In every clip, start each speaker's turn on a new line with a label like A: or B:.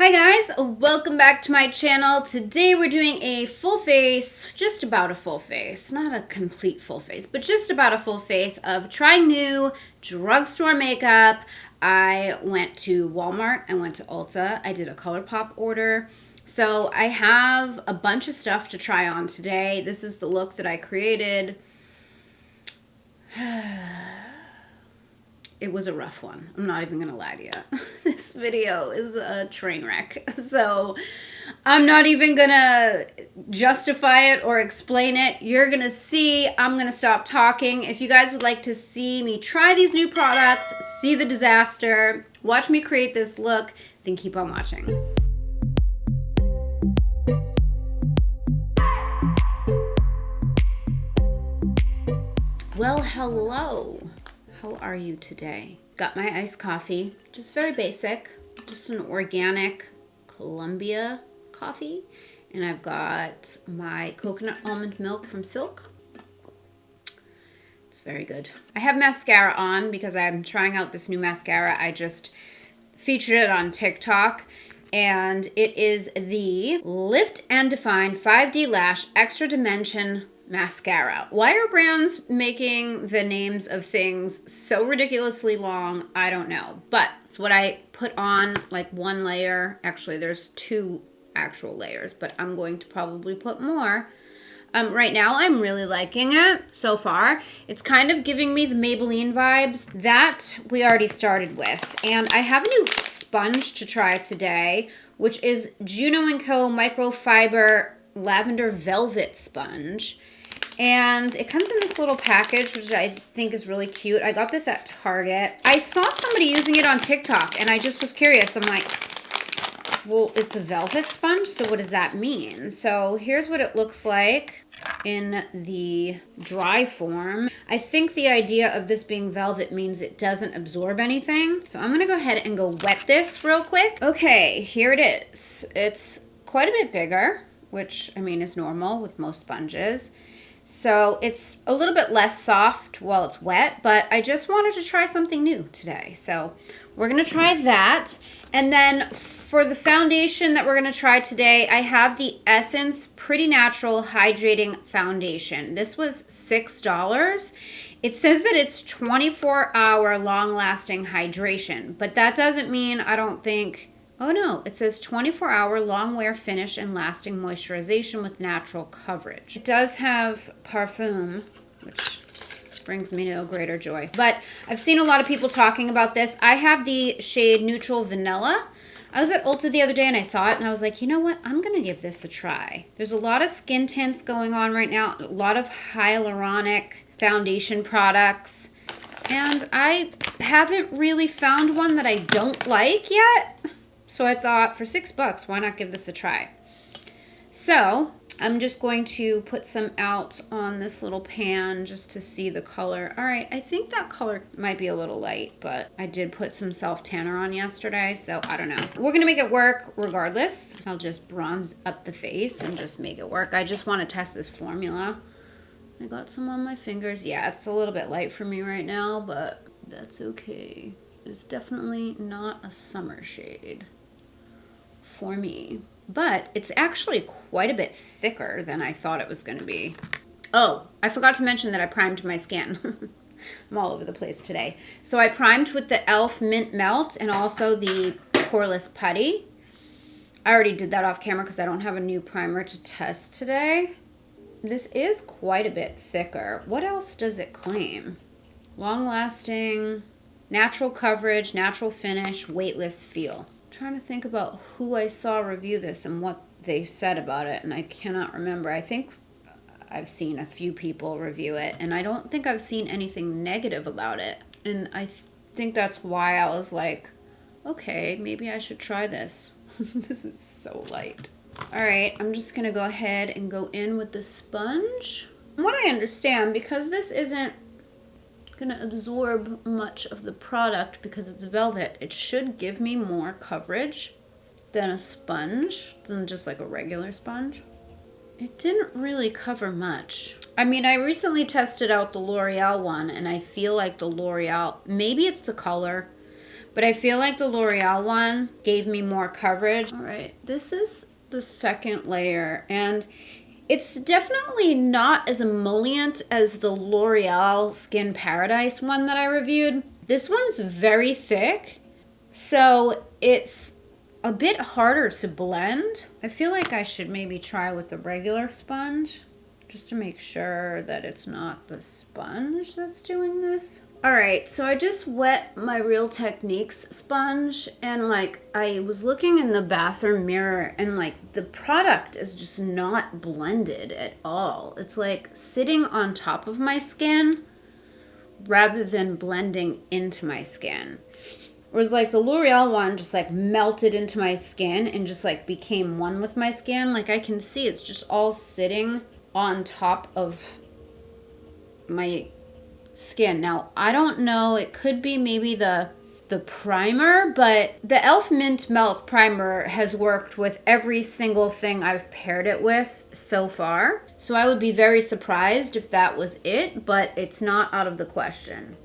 A: Hi guys, welcome back to my channel. Today we're doing a full face, just about a full face, not a complete full face, but just about a full face of trying new drugstore makeup. I went to Walmart, I went to Ulta, I did a ColourPop order. So I have a bunch of stuff to try on today. This is the look that I created. It was a rough one. I'm not even gonna lie to you. This video is a train wreck. So I'm not even gonna justify it or explain it. You're gonna see. I'm gonna stop talking. If you guys would like to see me try these new products, see the disaster, watch me create this look, then keep on watching. Well, hello. How are you today? Got my iced coffee, just very basic, just an organic Columbia coffee. And I've got my coconut almond milk from Silk. It's very good. I have mascara on because I'm trying out this new mascara. I just featured it on TikTok. And it is the Lift and Define 5D Lash Extra Dimension Mascara. Why are brands making the names of things so ridiculously long? I don't know. But it's what I put on, like one layer. Actually, there's two actual layers, but I'm going to probably put more. Right now, I'm really liking it so far. It's kind of giving me the Maybelline vibes that we already started with. And I have a new sponge to try today, which is Juno & Co. Microfiber Lavender Velvet Sponge. And it comes in this little package, which I think is really cute. I got this at Target. I saw somebody using it on TikTok, and I just was curious. I'm like, well, it's a velvet sponge, so what does that mean? So here's what it looks like in the dry form. I think the idea of this being velvet means it doesn't absorb anything. So I'm going to go ahead and go wet this real quick. Okay, here it is. It's quite a bit bigger, which, I mean, is normal with most sponges. So it's a little bit less soft while it's wet, but I just wanted to try something new today. So we're going to try that. And then for the foundation that we're going to try today, I have the Essence Pretty Natural Hydrating Foundation. This was $6. It says that it's 24-hour long-lasting hydration, but that doesn't mean, I don't think... Oh no, it says 24-hour long wear finish and lasting moisturization with natural coverage. It does have parfum, which brings me no greater joy. But I've seen a lot of people talking about this. I have the shade Neutral Vanilla. I was at Ulta the other day and I saw it and I was like, you know what? I'm going to give this a try. There's a lot of skin tints going on right now, a lot of hyaluronic foundation products. And I haven't really found one that I don't like yet. So I thought, for $6, why not give this a try? So I'm just going to put some out on this little pan just to see the color. All right, I think that color might be a little light, but I did put some self-tanner on yesterday, so I don't know. We're gonna make it work regardless. I'll just bronze up the face and just make it work. I just wanna test this formula. I got some on my fingers. Yeah, it's a little bit light for me right now, but that's okay. It's definitely not a summer shade for me, but it's actually quite a bit thicker than I thought it was going to be. Oh, I forgot to mention that I primed my skin. I'm all over the place today. So I primed with the e.l.f. Mint Melt and also the Poreless Putty. I already did that off camera because I don't have a new primer to test today. This is quite a bit thicker. What else does it claim? Long-lasting, natural coverage, natural finish, weightless feel. Trying to think about who I saw review this and what they said about it, and I cannot remember. I think I've seen a few people review it, and I don't think I've seen anything negative about it. And I think that's why I was like, okay, maybe I should try this. This is so light. All right, I'm just gonna go ahead and go in with the sponge. From what I understand, because this isn't gonna absorb much of the product because it's velvet, it should give me more coverage than a sponge, than just like a regular sponge. It didn't really cover much. I mean, I recently tested out the L'Oreal one and I feel like the L'Oreal, maybe it's the color, But I feel like the L'Oreal one gave me more coverage. All right, this is the second layer, and it's definitely not as emollient as the L'Oreal Skin Paradise one that I reviewed. This one's very thick, so it's a bit harder to blend. I feel like I should maybe try with the regular sponge just to make sure that it's not the sponge that's doing this. All right, so I just wet my Real Techniques sponge, and like I was looking in the bathroom mirror, and like the product is just not blended at all. It's like sitting on top of my skin rather than blending into my skin. Whereas like the L'Oreal one just like melted into my skin and just like became one with my skin. Like I can see it's just all sitting on top of my skin. Now, I don't know, it could be maybe the primer, but the e.l.f. Mint Melt Primer has worked with every single thing I've paired it with so far. So I would be very surprised if that was it, but it's not out of the question.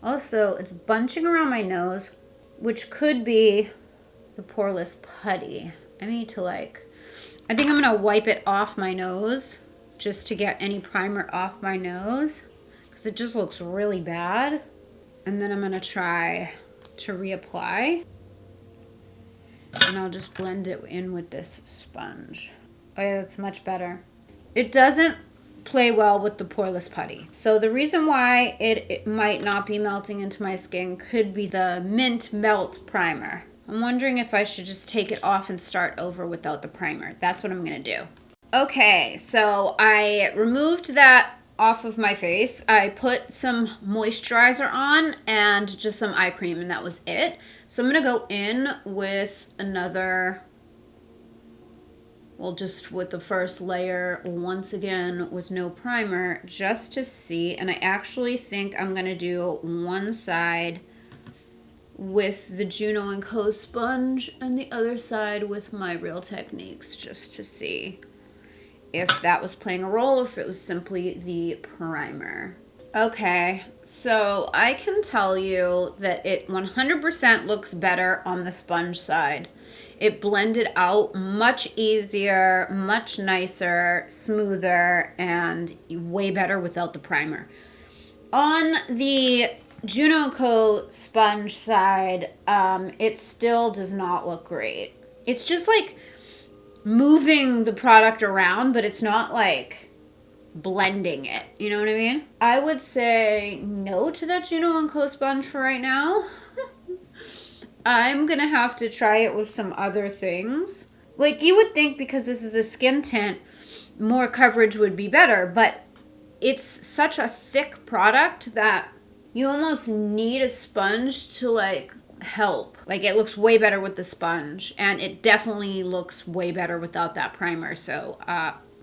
A: Also, it's bunching around my nose, which could be the poreless putty. I need to I think I'm gonna wipe it off my nose just to get any primer off my nose, because it just looks really bad. And then I'm gonna try to reapply, and I'll just blend it in with this sponge. Oh yeah, that's much better. It doesn't play well with the poreless putty. So the reason why it might not be melting into my skin could be the Mint Melt Primer. I'm wondering if I should just take it off and start over without the primer. That's what I'm gonna do. Okay, so I removed that off of my face. I put some moisturizer on and just some eye cream, and that was it. So I'm gonna go in with another, well, just with the first layer once again with no primer, just to see. And I actually think I'm gonna do one side with the Juno & Co sponge and the other side with my Real Techniques, just to see if that was playing a role or if it was simply the primer. Okay, so I can tell you that it 100% looks better on the sponge side. It blended out much easier, much nicer, smoother, and way better without the primer. On the Juno & Co sponge side, it still does not look great. It's just like moving the product around, but it's not like blending it. You know what I mean? I would say no to that Juno & Co sponge for right now. I'm gonna have to try it with some other things. Like, you would think because this is a skin tint, more coverage would be better, but it's such a thick product that you almost need a sponge to like help. Like, it looks way better with the sponge, and it definitely looks way better without that primer. So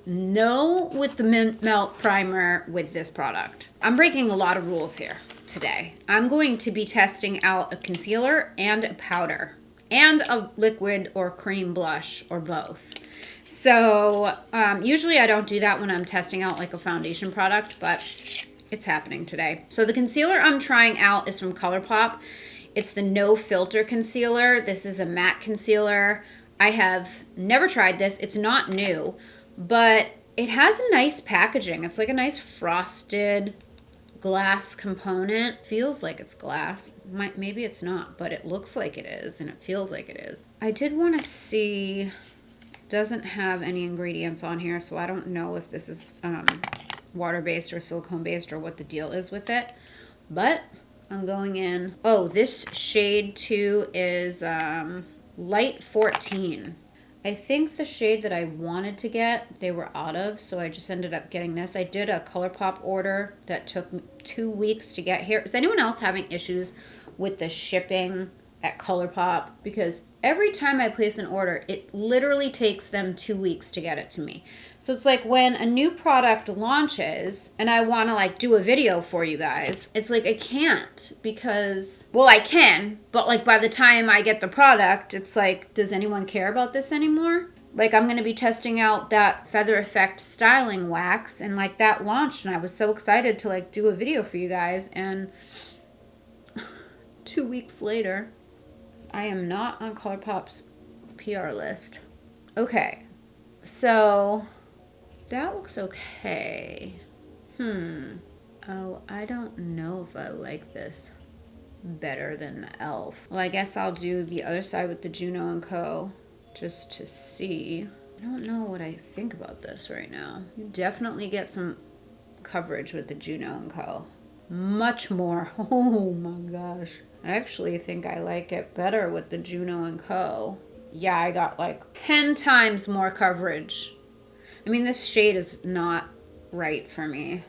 A: no with the Mint Melt Primer with this product. I'm breaking a lot of rules here today. I'm going to be testing out a concealer and a powder and a liquid or cream blush or both. So usually I don't do that when I'm testing out like a foundation product, but it's happening today. So the concealer I'm trying out is from ColourPop. It's the No Filter Concealer. This is a matte concealer. I have never tried this. It's not new, but it has a nice packaging. It's like a nice frosted glass component. Feels like it's glass. Maybe it's not, but it looks like it is, and it feels like it is. I did want to see, doesn't have any ingredients on here, so I don't know if this is water-based or silicone-based or what the deal is with it, but I'm going in. Oh, this shade too is Light 14. I think the shade that I wanted to get, they were out of, so I just ended up getting this. I did a ColourPop order that took 2 weeks to get here. Is anyone else having issues with the shipping at ColourPop? Because every time I place an order, it literally takes them 2 weeks to get it to me. So it's like when a new product launches and I want to like do a video for you guys, it's like I can't because, well, I can, but like by the time I get the product, it's like, does anyone care about this anymore? Like, I'm going to be testing out that Feather Effect styling wax, and like that launched and I was so excited to like do a video for you guys, and 2 weeks later. I am not on ColourPop's PR list. Okay, so that looks okay. Oh, I don't know if I like this better than the e.l.f. Well, I guess I'll do the other side with the Juno & Co. just to see. I don't know what I think about this right now. You definitely get some coverage with the Juno & Co. Much more. Oh my gosh. I actually think I like it better with the Juno & Co. Yeah, I got like 10 times more coverage. I mean, this shade is not right for me.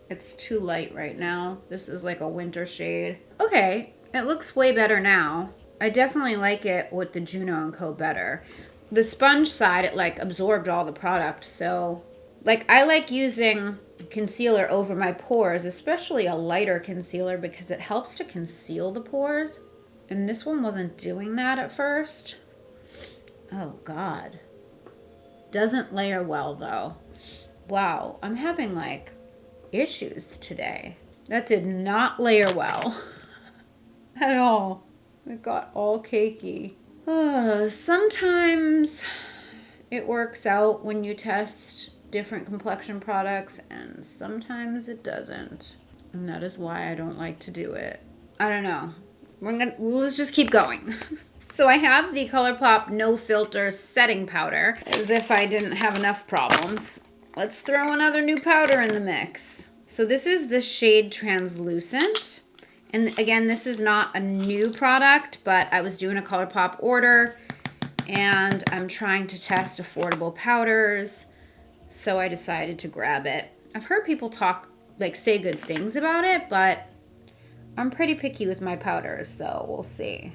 A: It's too light right now. This is like a winter shade. Okay, it looks way better now. I definitely like it with the Juno & Co. better. The sponge side, it like absorbed all the product. So, like, I like using concealer over my pores, especially a lighter concealer, because it helps to conceal the pores. And this one wasn't doing that at first. Oh, God. Doesn't layer well, though. Wow, I'm having, like, issues today. That did not layer well at all. It got all cakey. Sometimes it works out when you test different complexion products, and sometimes it doesn't. And that is why I don't like to do it. I don't know. Let's just keep going. So I have the ColourPop No Filter Setting Powder, as if I didn't have enough problems. Let's throw another new powder in the mix. So this is the shade Translucent. And again, this is not a new product, but I was doing a ColourPop order and I'm trying to test affordable powders. So I decided to grab it. I've heard people say good things about it, but I'm pretty picky with my powders, so we'll see.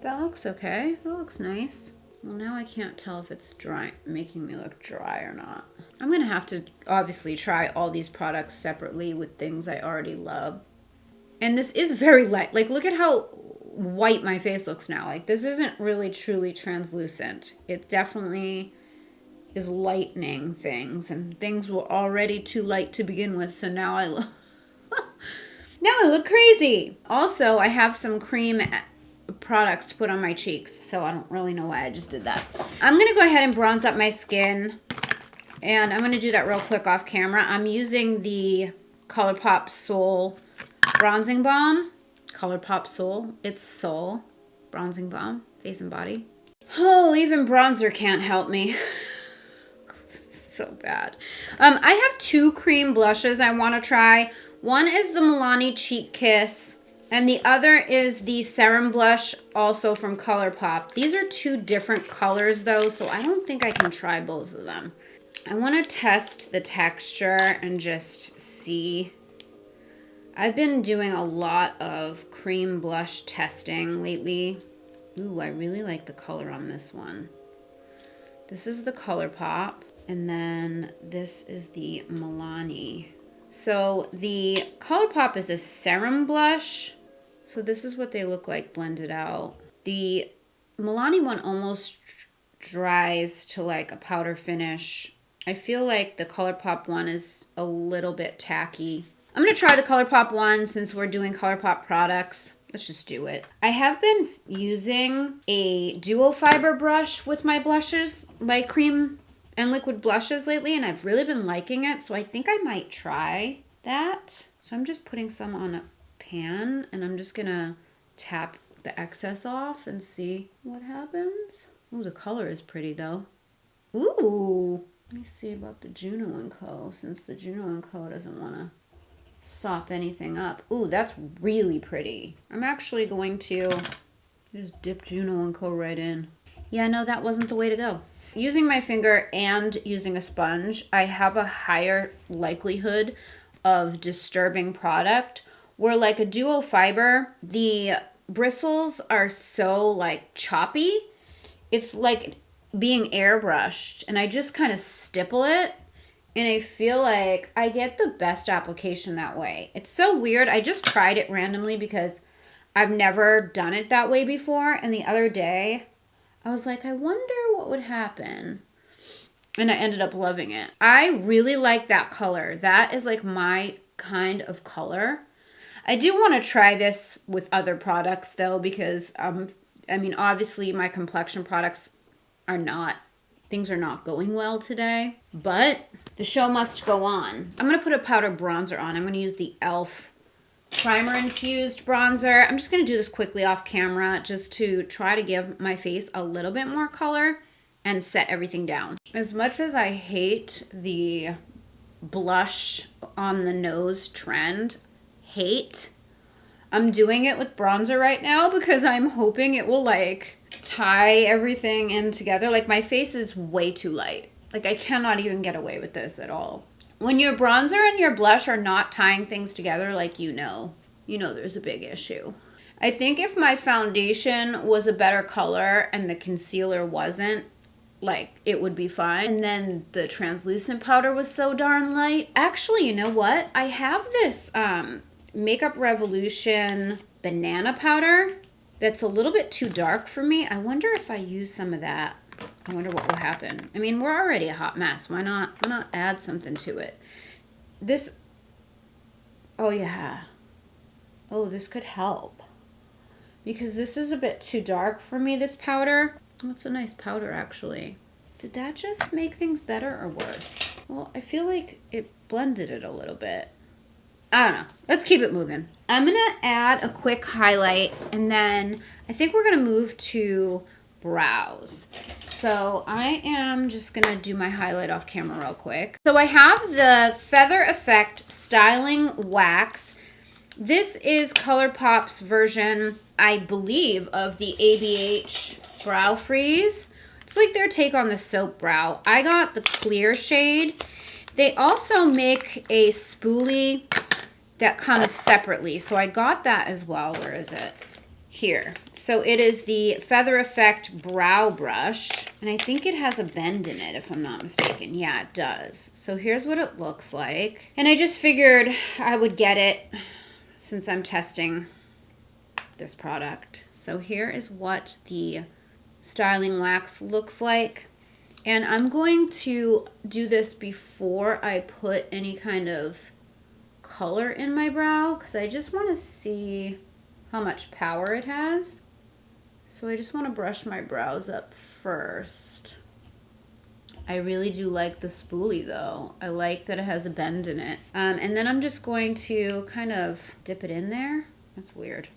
A: That looks okay. That looks nice. Well, now I can't tell if it's dry, making me look dry or not. I'm going to have to obviously try all these products separately with things I already love. And this is very light. Like, look at how white my face looks now. Like, this isn't really truly translucent. It definitely is lightening things. And things were already too light to begin with. So now I look... now I look crazy. Also, I have some cream products to put on my cheeks, so I don't really know why I just did that. I'm gonna go ahead and bronze up my skin, and I'm gonna do that real quick off camera. I'm using the ColourPop Soul Bronzing Balm. ColourPop Soul, it's Soul Bronzing Balm, face and body. Oh, even bronzer can't help me. So bad. I have 2 cream blushes I want to try. One is the Milani Cheek Kiss, and the other is the Serum Blush, also from ColourPop. These are 2 different colors, though, so I don't think I can try both of them. I want to test the texture and just see. I've been doing a lot of cream blush testing lately. Ooh, I really like the color on this one. This is the ColourPop, and then this is the Milani. So the ColourPop is a serum blush. So this is what they look like blended out. The Milani one almost dries to like a powder finish. I feel like the ColourPop one is a little bit tacky. I'm going to try the ColourPop one since we're doing ColourPop products. Let's just do it. I have been using a duo fiber brush with my blushes, my cream and liquid blushes lately, and I've really been liking it, so I think I might try that. So I'm just putting some on a pan, and I'm just gonna tap the excess off and see what happens. Ooh, the color is pretty though. Ooh, let me see about the Juno & Co. since the Juno & Co. doesn't want to sop anything up. Ooh, that's really pretty. I'm actually going to just dip Juno & Co. right in. Yeah, no, that wasn't the way to go. Using my finger and using a sponge, I have a higher likelihood of disturbing product. Where like a duo fiber, the bristles are so like choppy. It's like being airbrushed, and I just kind of stipple it, and I feel like I get the best application that way. It's so weird. I just tried it randomly because I've never done it that way before, and the other day I was like, I wonder what would happen. And I ended up loving it. I really like that color. That is like my kind of color. I do want to try this with other products though, because I mean, obviously my complexion products are not, things are not going well today, but the show must go on. I'm going to put a powder bronzer on. I'm going to use the e.l.f. primer infused bronzer. I'm just going to do this quickly off camera just to try to give my face a little bit more color and set everything down. As much as I hate the blush on the nose trend, I'm doing it with bronzer right now because I'm hoping it will like tie everything in together. Like my face is way too light. Like I cannot even get away with this at all. When your bronzer and your blush are not tying things together, like you know there's a big issue. I think if my foundation was a better color and the concealer wasn't, like it would be fine. And then the translucent powder was so darn light. Actually, you know what? I have this Makeup Revolution banana powder that's a little bit too dark for me. I wonder if I use some of that. I wonder what will happen. I mean, we're already a hot mess. Why not add something to it? This, oh yeah. Oh, this could help. Because this is a bit too dark for me, this powder. Oh, it's a nice powder, actually. Did that just make things better or worse? Well, I feel like it blended it a little bit. I don't know. Let's keep it moving. I'm going to add a quick highlight, and then I think we're going to move to brows. So I am just going to do my highlight off camera real quick. So I have the Feather Effect Styling Wax. This is ColourPop's version, I believe, of the ABH Brow Freeze. It's like their take on the soap brow. I got the clear shade. They also make a spoolie that comes separately, so I got that as well. Where is it? Here. So it is the Feather Effect Brow Brush, and I think it has a bend in it, if I'm not mistaken. Yeah, it does. So here's what it looks like. And I just figured I would get it since I'm testing this product. So here is what the styling wax looks like. And I'm going to do this before I put any kind of color in my brow, because I just want to see how much power it has. So I just want to brush my brows up first. I really do like the spoolie though. I like that it has a bend in it. And then I'm just going to kind of dip it in there. That's weird.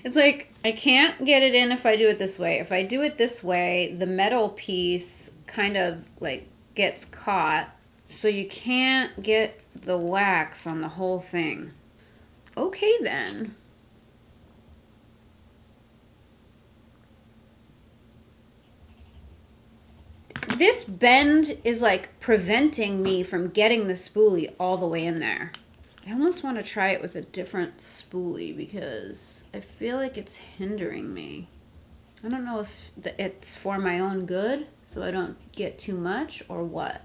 A: It's like I can't get it in if I do it this way. If I do it this way, the metal piece kind of like gets caught, so you can't get the wax on the whole thing. Okay then. This bend is like preventing me from getting the spoolie all the way in there. I almost want to try it with a different spoolie because I feel like it's hindering me. I don't know if it's for my own good so I don't get too much or what.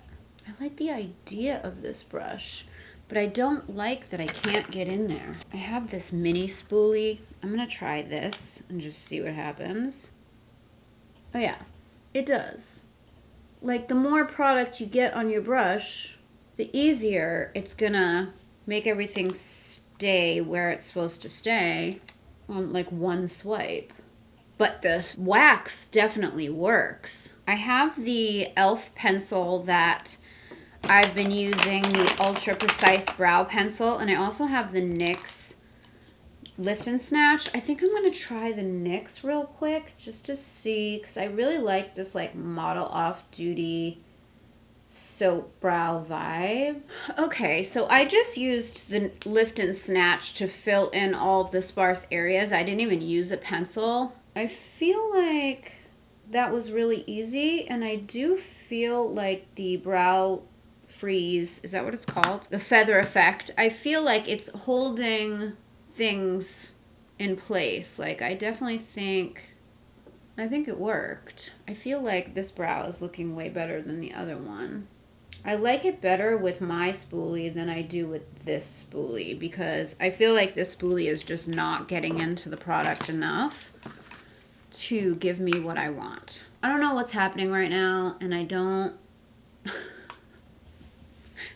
A: I like the idea of this brush, but I don't like that I can't get in there. I have this mini spoolie. I'm going to try this and just see what happens. Oh yeah, it does. Like the more product you get on your brush, the easier it's gonna make everything stay where it's supposed to stay on like one swipe. But the wax definitely works. I have the e.l.f. pencil that I've been using, the Ultra Precise Brow Pencil, and I also have the NYX Lift and Snatch. I think I'm going to try the NYX real quick just to see, because I really like this like model off-duty soap brow vibe. Okay, so I just used the Lift and Snatch to fill in all of the sparse areas. I didn't even use a pencil. I feel like that was really easy, and I do feel like the brow freeze, is that what it's called? The Feather Effect. I feel like it's holding things in place. Like I definitely think it worked. I feel like this brow is looking way better than the other one. I like it better with my spoolie than I do with this spoolie because I feel like this spoolie is just not getting into the product enough to give me what I want. I don't know what's happening right now, and I don't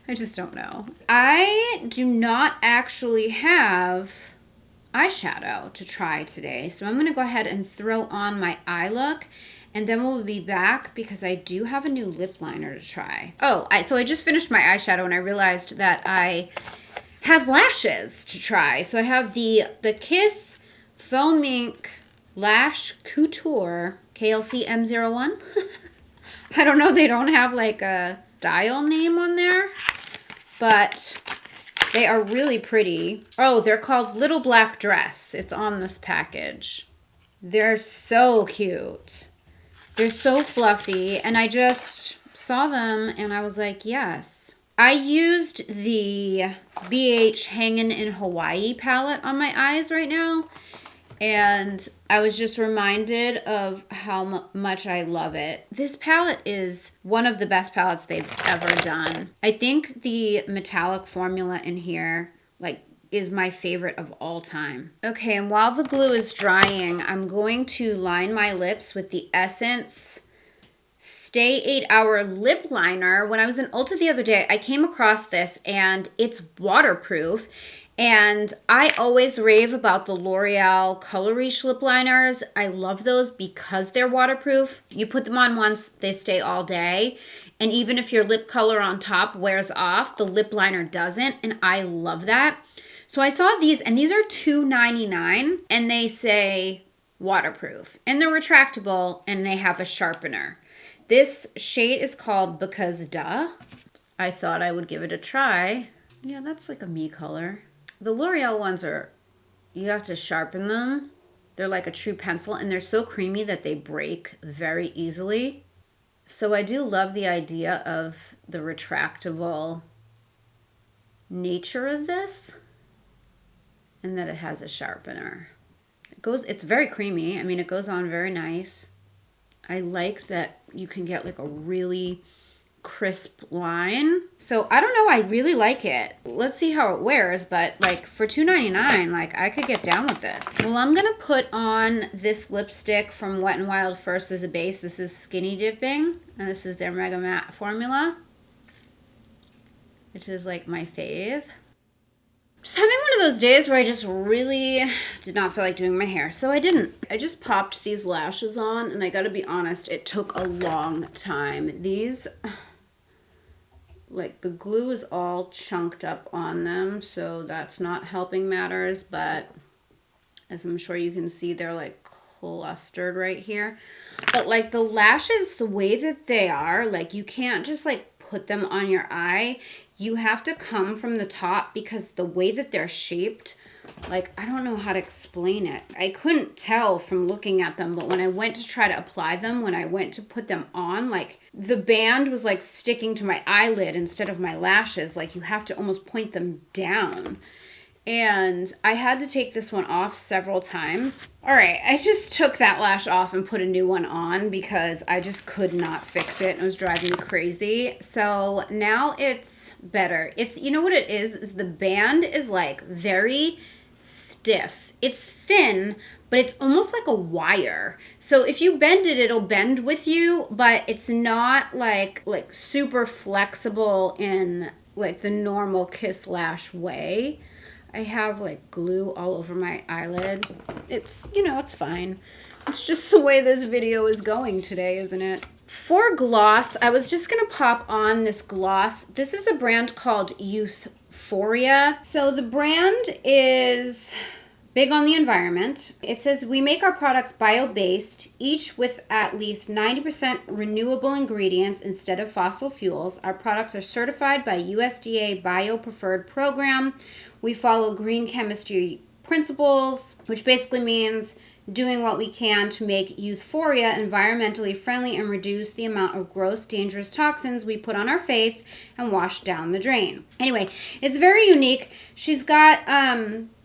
A: I just don't know. I do not actually have eyeshadow to try today, so I'm going to go ahead and throw on my eye look, and then we'll be back because I do have a new lip liner to try. Oh, so I just finished my eyeshadow and I realized that I have lashes to try. So I have the Kiss Foam Ink Lash Couture KLC M01. I don't know, they don't have like a style name on there, but they are really pretty. Oh, they're called Little Black Dress. It's on this package. They're so cute. They're so fluffy, and I just saw them and I was like, yes. I used the BH Hangin' in Hawaii palette on my eyes right now, and I was just reminded of how much I love it. This palette is one of the best palettes they've ever done. I think the metallic formula in here, like, is my favorite of all time. Okay, and while the glue is drying, I'm going to line my lips with the Essence Stay 8 Hour Lip Liner. When I was in Ulta the other day, I came across this, and it's waterproof. And I always rave about the L'Oreal Color Reach lip liners. I love those because they're waterproof. You put them on once, they stay all day. And even if your lip color on top wears off, the lip liner doesn't. And I love that. So I saw these, and these are $2.99, and they say waterproof. And they're retractable, and they have a sharpener. This shade is called Because Duh. I thought I would give it a try. Yeah, that's like a me color. The L'Oreal ones are, you have to sharpen them. They're like a true pencil, and they're so creamy that they break very easily. So I do love the idea of the retractable nature of this, and that it has a sharpener. It's very creamy. I mean, it goes on very nice. I like that you can get like a really crisp line. So I don't know, I really like it. Let's see how it wears, but like for $2.99, like I could get down with this. Well, I'm gonna put on this lipstick from Wet n Wild first as a base. This is Skinny Dipping, and this is their Mega Matte formula, which is like my fave. Just having one of those days where I just really did not feel like doing my hair, so I didn't. I just popped these lashes on, and I gotta be honest, it took a long time. These, like, the glue is all chunked up on them, so that's not helping matters, but as I'm sure you can see, they're like clustered right here. But like the lashes, the way that they are, like you can't just like put them on your eye. You have to come from the top because the way that they're shaped, like, I don't know how to explain it. I couldn't tell from looking at them, but when I went to try to apply them, when I went to put them on, like, the band was, like, sticking to my eyelid instead of my lashes. Like, you have to almost point them down. And I had to take this one off several times. All right, I just took that lash off and put a new one on because I just could not fix it. It was driving me crazy. So now it's better. It's, you know what it is the band is like very stiff. It's thin, but it's almost like a wire. So if you bend it, it'll bend with you, but it's not like super flexible in like the normal Kiss Lash way. I have like glue all over my eyelid. It's, you know, it's fine. It's just the way this video is going today, isn't it? For gloss, I was just gonna pop on this gloss. This is a brand called Youthforia. So the brand is big on the environment. It says, we make our products bio-based, each with at least 90% renewable ingredients instead of fossil fuels. Our products are certified by USDA Bio-Preferred Program. We follow green chemistry principles, which basically means doing what we can to make Youthforia environmentally friendly and reduce the amount of gross, dangerous toxins we put on our face and wash down the drain. Anyway, it's very unique. She's got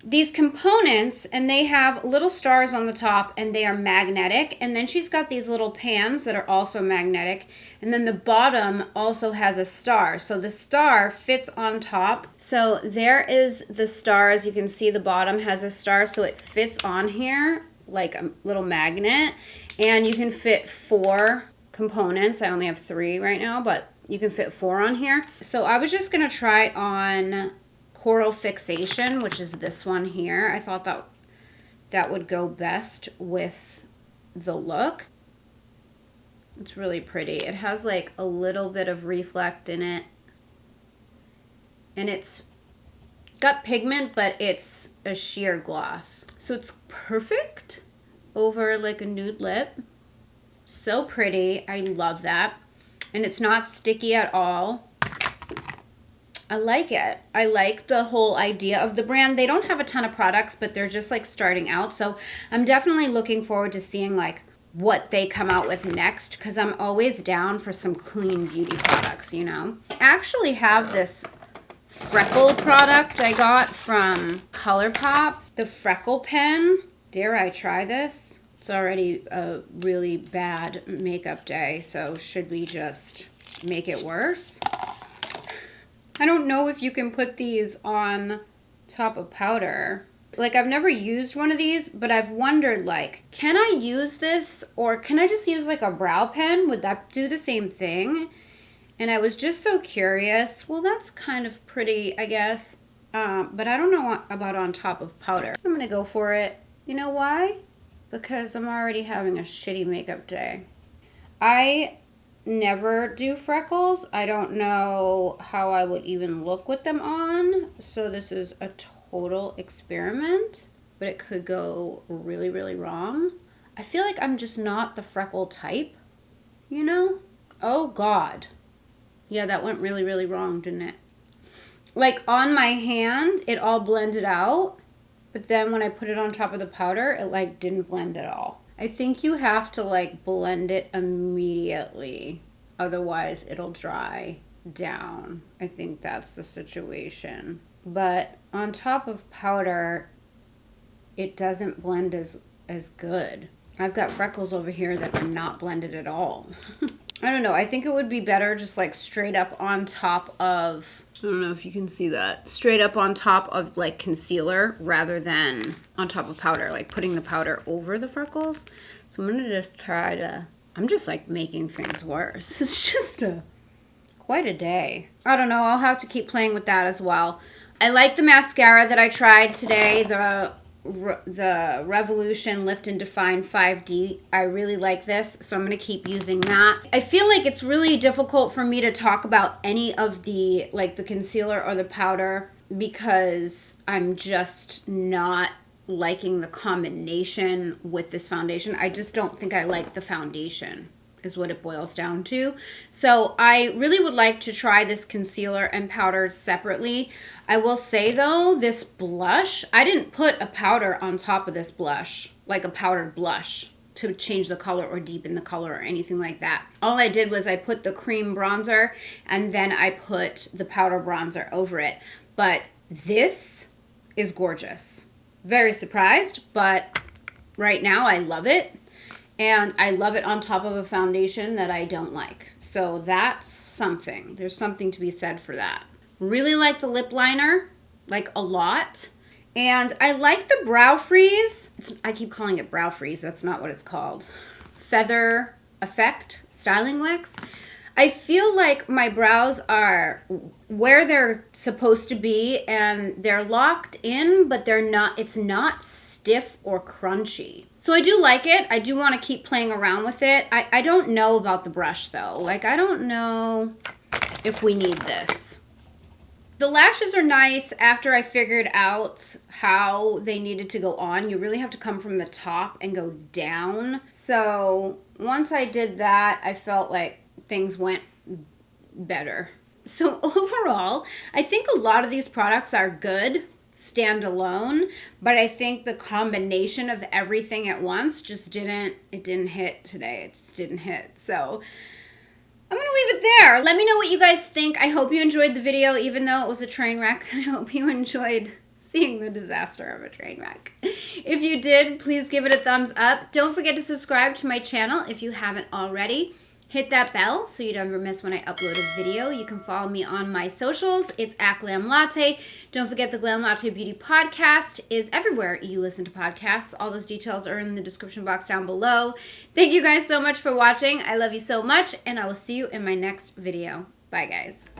A: these components, and they have little stars on the top, and they are magnetic. And then she's got these little pans that are also magnetic. And then the bottom also has a star. So the star fits on top. So there is the star. As you can see, the bottom has a star, so it fits on here like a little magnet. And you can fit 4 components. I only have 3 right now, but You can fit 4 on here. So I was just going to try on Coral Fixation, which is this one here. I thought that would go best with the look. It's really pretty. It has like a little bit of reflect in it. And it's got pigment, but it's a sheer gloss. So it's perfect over like a nude lip. So pretty. I love that. And it's not sticky at all. I like it. I like the whole idea of the brand. They don't have a ton of products, but they're just like starting out. So I'm definitely looking forward to seeing like what they come out with next, because I'm always down for some clean beauty products, you know. I actually have this freckle product I got from ColourPop, the freckle pen. Dare I try this? It's already a really bad makeup day, so should we just make it worse? I don't know if you can put these on top of powder. Like, I've never used one of these, but I've wondered, like, can I use this, or can I just use like a brow pen? Would that do the same thing? And I was just so curious. Well, that's kind of pretty, I guess. But I don't know about on top of powder. I'm gonna go for it. You know why? Because I'm already having a shitty makeup day. I never do freckles. I don't know how I would even look with them on. So this is a total experiment, but it could go really, really wrong. I feel like I'm just not the freckle type, you know? Oh God. Yeah, that went really, really wrong, didn't it? Like on my hand, it all blended out, but then when I put it on top of the powder, it like didn't blend at all. I think you have to like blend it immediately, otherwise it'll dry down. I think that's the situation. But on top of powder, it doesn't blend as good. I've got freckles over here that are not blended at all. I don't know. I think it would be better just like straight up on top of, I don't know if you can see that, straight up on top of like concealer rather than on top of powder, like putting the powder over the freckles. So I'm gonna just try to, I'm just like making things worse. It's just quite a day. I don't know. I'll have to keep playing with that as well. I like the mascara that I tried today, the Revolution Lift and Define 5D. I really like this, so I'm going to keep using that. I feel like it's really difficult for me to talk about any of the, like the concealer or the powder, because I'm just not liking the combination with this foundation. I just don't think I like the foundation, is what it boils down to. So I really would like to try this concealer and powder separately. I will say though, this blush, I didn't put a powder on top of this blush, like a powdered blush to change the color or deepen the color or anything like that. All I did was I put the cream bronzer and then I put the powder bronzer over it. But this is gorgeous. Very surprised, but right now I love it. And I love it on top of a foundation that I don't like. So that's something. There's something to be said for that. Really like the lip liner, like a lot. And I like the brow freeze. I keep calling it brow freeze. That's not what it's called. Feather Effect Styling Wax. I feel like my brows are where they're supposed to be and they're locked in, but they're not, it's not stiff or crunchy. So I do like it. I do want to keep playing around with it. I don't know about the brush though. Like, I don't know if we need this. The lashes are nice after I figured out how they needed to go on. You really have to come from the top and go down. So once I did that, I felt like things went better. So overall, I think a lot of these products are good standalone, but I think the combination of everything at once just didn't hit today. It just didn't hit. So I'm gonna leave it there. Let me know what you guys think. I hope you enjoyed the video, even though it was a train wreck. I hope you enjoyed seeing the disaster of a train wreck. If you did, please give it a thumbs up. Don't forget to subscribe to my channel if you haven't already. Hit that bell so you don't ever miss when I upload a video. You can follow me on my socials. It's @GLAM Don't forget the GLAM Latte Beauty Podcast is everywhere you listen to podcasts. All those details are in the description box down below. Thank you guys so much for watching. I love you so much, and I will see you in my next video. Bye, guys.